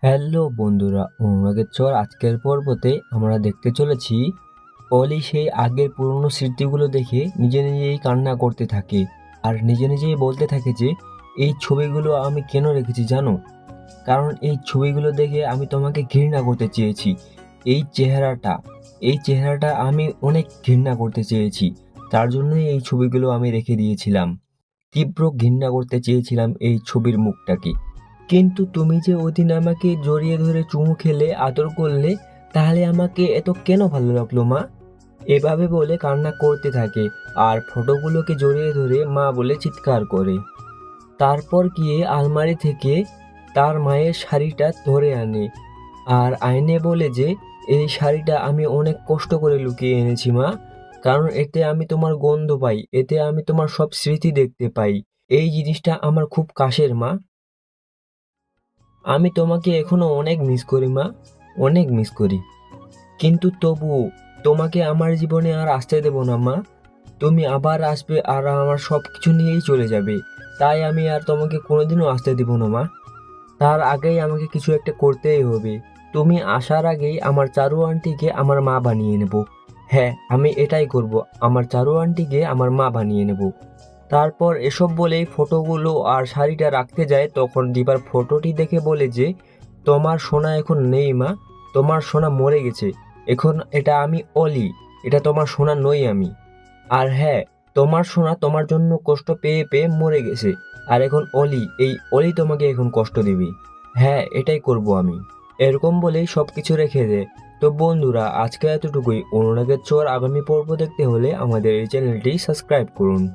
Hello বন্ধুরা, অনুরাগের চর আজকের পর্বতে আমরা দেখতে চলেছি অলি সেই আগের পুরনো স্মৃতিগুলো দেখে নিজে নিজেই কান্না করতে থাকে আর নিজে নিজেই বলতে থাকে যে এই ছবিগুলো আমি কেন রেখেছি জানো? কারণ এই ছবিগুলো দেখে আমি তোমাকে ঘৃণা করতে চেয়েছি। এই চেহারাটা এই চেহারাটা আমি অনেক ঘৃণা করতে চেয়েছি। তার জন্যই এই ছবিগুলো আমি রেখে দিয়েছিলাম। তীব্র ঘৃণা করতে চেয়েছিলাম এই ছবির মুখটাকে। কিন্তু তুমি যে ওদিন আমাকে জড়িয়ে ধরে চুমু খেলে, আদর করলে, তাহলে আমাকে এত কেন ভালো লাগলো মা? এভাবে বলে কান্না করতে থাকে আর ফটোগুলোকে জড়িয়ে ধরে মা বলে চিৎকার করে। তারপর গিয়ে আলমারি থেকে তার মায়ের শাড়িটা ধরে আনে আর আয়নে বলে যে এই শাড়িটা আমি অনেক কষ্ট করে লুকিয়ে এনেছি মা, কারণ এতে আমি তোমার গন্ধ পাই, এতে আমি তোমার সব স্মৃতি দেখতে পাই। এই জিনিসটা আমার খুব কাছের মা। আমি তোমাকে এখনো অনেক মিস করি মা, অনেক মিস করি। কিন্তু তবুও তোমাকে আমার জীবনে আর আসতে দেব না মা। তুমি আবার আসবে আর আমার সব কিছু নিয়েই চলে যাবে। তাই আমি আর তোমাকে কোনোদিনও আসতে দেব না মা। তার আগেই আমাকে কিছু একটা করতেই হবে। তুমি আসার আগেই আমার চারু আন্টিকে আমার মা বানিয়ে নেব। হ্যাঁ, আমি এটাই করব। আমার চারু আন্টিকে আমার মা বানিয়ে নেব। তারপর এসব বলেই ফটোগুলো আর শাড়িটা রাখতে যায়, তখন দীপার ফটোটি দেখে বলে যে তোমার সোনা এখন নেই মা, তোমার সোনা মরে গেছে। এখন এটা আমি অলি, এটা তোমার সোনা নই আমি। আর হ্যাঁ, তোমার সোনা তোমার জন্য কষ্ট পেয়ে পেয়ে মরে গেছে। আর এখন অলি, এই অলি তোমাকে এখন কষ্ট দিবে। হ্যাঁ, এটাই করব আমি। এরকম বলেই সবকিছু রেখে দেয়। তো বন্ধুরা, আজকে এতটুকুই। অনুরাগের চর আগামী পর্ব দেখতে হলে আমাদের এই চ্যানেলটি সাবস্ক্রাইব করুন।